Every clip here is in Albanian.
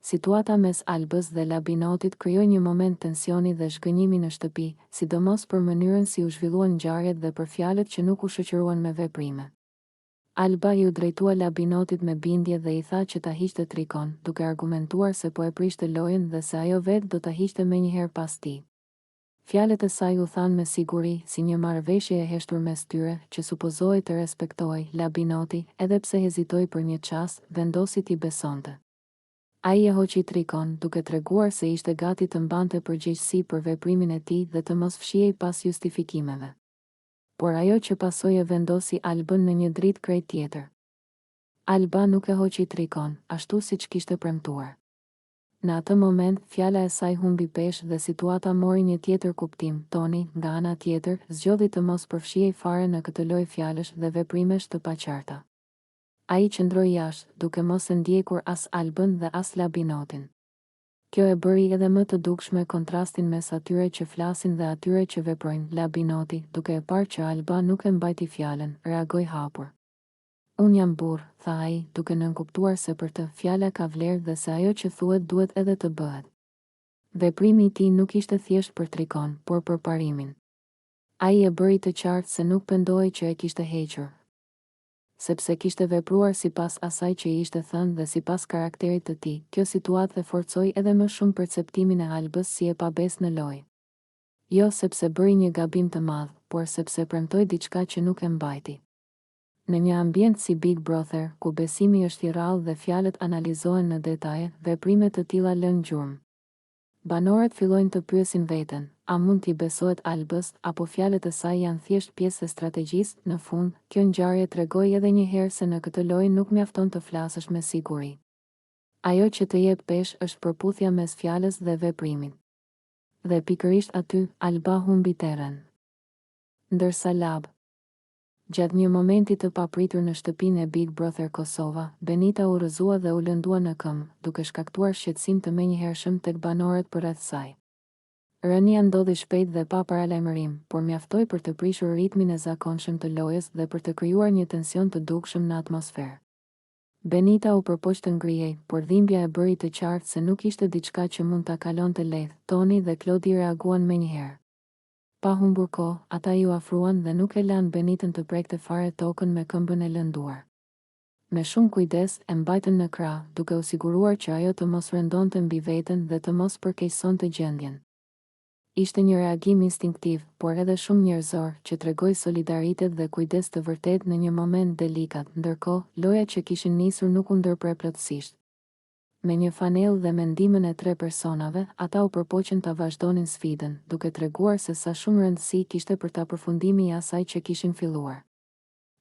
Situata mes Albës dhe Labinotit krijoi një moment tensioni dhe zhgënjimi në shtëpi, sidomos për mënyrën si u zhvilluan ngjarjet dhe për fjalët që nuk u shoqëruan me veprime. Alba i u drejtua Labinotit me bindje dhe i tha që ta hiqte trikon, duke argumentuar se po e prishte lojën dhe se ajo vetë do ta hiqte menjëherë pas tij. Fjalët e saj u than me siguri, si një marrëveshje e heshtur mes tyre, që supozohej të respektohej. Labinoti, edhe pse hezitoi për një çast, vendosi t'i besonte. Ai e hoqi trikon, duke treguar se ishte gati të mbante përgjegjësi për veprimin e tij dhe të mos fshihej pas justifikimeve. Por ajo që pasoi e vendosi Albën në një dritë krejt tjetër. Alba nuk e hoqi trikon, ashtu siç kishte premtuar. Në atë moment, fjala e saj humbi peshë dhe situata mori një tjetër kuptim. Toni, nga ana tjetër, zgjodhi të mos përfshihej fare në këtë lloj fjalësh dhe veprimesh të paqarta. Ai qëndroi jashtë, duke mos e ndjekur as Albën dhe as Labinotin. Kjo e bëri edhe më të dukshme kontrastin mes atyre që flasin dhe atyre që veprojnë. Labinoti, duke e parë që Alba nuk e mbajti fjalën, reagoi hapur. "Unë jam burr," tha ai, duke nënkuptuar se për të fjala ka vlerë dhe se ajo që thuhet duhet edhe të bëhet. Veprimi i tij nuk ishte thjesht për trikon, por për parimin. Ai e bëri të qartë se nuk pendohej që e kishte hequr, sepse kishte vepruar sipas asaj që i ishte thënë dhe sipas karakterit të tij. Kjo situatë forcoi edhe më shumë perceptimin e Albës si e pabesë në lojë. Jo sepse bëri një gabim të madh, por sepse premtoi diçka që nuk e mbajti. Në një ambient si Big Brother, ku besimi është i rrallë dhe fjalët analizohen në detaje, veprime të tilla lën gjurmë. Banorët fillojnë të pyesin veten, a mund t'i besohet Albës, apo fjalët e saj janë thjesht pjesë e strategjisë? Në fund, kjo ngjarje tregoi edhe një herë se në këtë lojë nuk mjafton të flasësh me siguri. Ajo që të jep peshë është përputhja mes fjalës dhe veprimit. Dhe pikërisht aty, Alba humbi terren. Ndërsa Lab, gjatë një momenti të papritur në shtëpinë e Big Brother Kosova, Benita u rrëzua dhe u lëndua në këmbë, duke shkaktuar shqetësim të menjëhershëm tek banorët përreth saj. Rënia ndodhi shpejt dhe pa paralajmërim, por mjaftoi për të prishur ritmin e zakonshëm të lojës dhe për të krijuar një tension të dukshëm në atmosferë. Benita u përpoq të ngrihej, por dhimbja e bëri të qartë se nuk ishte diçka që mund ta kalonte lehtë. Toni dhe Klodi reaguan menjëherë. Pa humbur kohë, ata ju afruan dhe nuk e lanë Benitën të prekte fare tokën me këmbën e lënduar. Me shumë kujdes, e mbajtën në krah, duke u siguruar që ajo të mos rëndonte mbi veten dhe të mos përkeqësonte gjendjen. Ishte një reagim instinktiv, por edhe shumë njerëzor, që tregoi solidaritet dhe kujdes të vërtet në një moment delikat. Ndërkohë, loja që kishin nisur nuk u ndërprer plotësisht. Me një fanell dhe mendimin e 3 personave, ata u përpoqën ta vazhdonin sfidën, duke treguar se sa shumë rëndësi kishte për ta përfundimi i asaj që kishin filluar.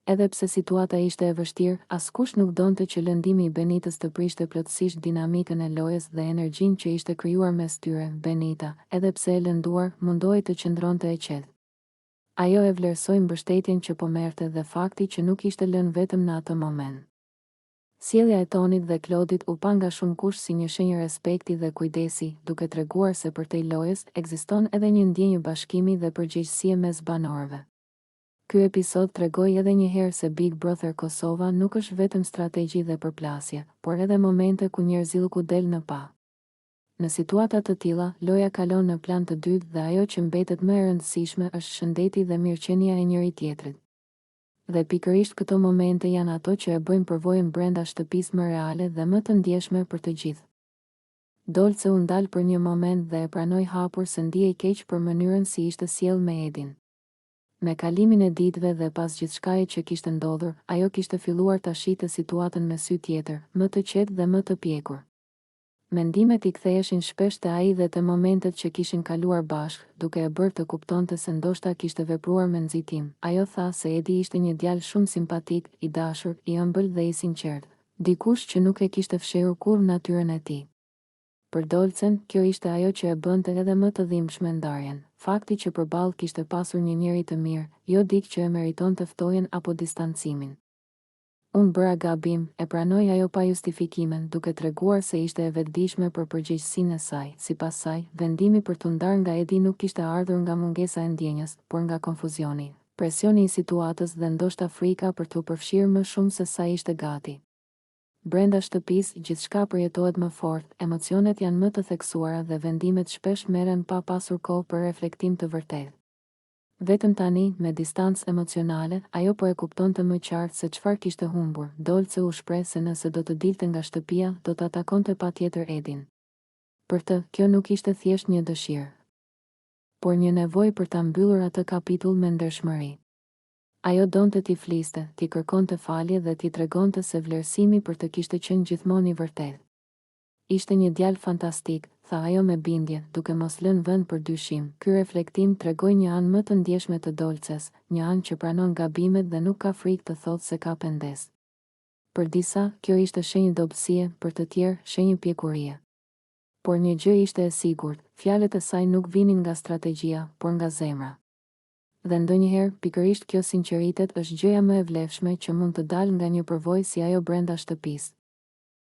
Edhe pse situata ishte e vështirë, askush nuk donte që lëndimi i Benitës të prishte plotësisht dinamikën e lojës dhe energjinë që ishte krijuar mes tyre. Benita, edhe pse e lënduar, mundohej të qëndronte e qetë. Ajo e vlerësoi mbështetjen që po merrte dhe fakti që nuk ishte lënë vetëm në atë moment. Sjellja e Tonit dhe Klodit u pa nga shumë kush si një shenjë respekti dhe kujdesi, duke treguar se përtej lojës ekziston edhe një ndjenjë bashkimi dhe përgjegjësie mes banorëve. Ky episod tregoi edhe një herë se Big Brother Kosova nuk është vetëm strategji dhe përplasje, por edhe momente ku njerëzillku del në pa. Në situata të tilla, loja kalon në plan të dytë dhe ajo që mbetet më e rëndësishme është shëndeti dhe mirëqenia e njëri tjetrit. Dhe pikërisht këto momente janë ato që e bëjnë përvojën brenda shtëpisë më reale dhe më të ndjeshme për të gjithë. Dolce u ndal për një moment dhe e pranoi hapur se ndihej keq për mënyrën si ishte sjell me Edin. Me kalimin e ditëve dhe pas gjithçkaje që kishte ndodhur, ajo kishte filluar ta shihte situatën me sy tjetër, më të qetë dhe më të pjekur. Mendimet I ktheheshin shpesh te ai dhe te momentet që kishin kaluar bashkë, duke e bërë të kuptonte se ndoshta kishte vepruar me nxitim. Ajo tha se Edi ishte një djalë shumë simpatik, I dashur, I ëmbël dhe I sinqert, dikush që nuk e kishte fshehur kurrë natyrën e tij. Për Dolcen, kjo ishte ajo që e bënte edhe më të dhimbshme ndarjen. Fakti që përballë kishte pasur një njeri të mirë, jo dikë që e meritonte ftojen apo distancimin. Unë bëra gabim, e pranoi ajo pa justifikimin, duke treguar se ishte e vetëdijshme për përgjegjësinë e saj. Sipas saj, vendimi për t'u ndarë nga Edi nuk kishte ardhur nga mungesa e ndjenjës, por nga konfuzioni, presioni I situatës dhe ndoshta frika për t'u përfshirë më shumë se sa ishte gati. Brenda shtëpisë, gjithçka përjetohet më fort, emocionet janë më të theksuara dhe vendimet shpesh merren pa pasur kohë për reflektim të vërtetë. Vetëm tani, me distancë emocionale, ajo po e kuptonte më qartë se çfarë kishte humbur. Dolce u shpreh se nëse do të dilte nga shtëpia, do ta takonte patjetër Edin. Për të, kjo nuk ishte thjesht një dëshirë, por një nevojë për ta mbyllur atë kapitull me ndershmëri. Ajo donte t'i fliste, t'i kërkonte falje dhe t'i tregonte se vlerësimi për të kishte qenë gjithmonë i vërtetë. Ishte një djalë fantastik, tha ajo me bindje, duke mos lënë vend për dyshim. Ky reflektim tregoi një anë më të ndjeshme të Dolces, një anë që pranon gabimet dhe nuk ka frikë të thotë se ka pendes. Për disa, kjo ishte shenjë dobësie, për të tjerë, shenjë pjekurie. Por një gjë ishte e sigurt, fjalët e saj nuk vinin nga strategjia, por nga zemra. Dhe ndonjëherë, pikërisht kjo sinqeritet është gjëja më e vlefshme që mund të dalë nga një përvojë si ajo brenda shtëpisë.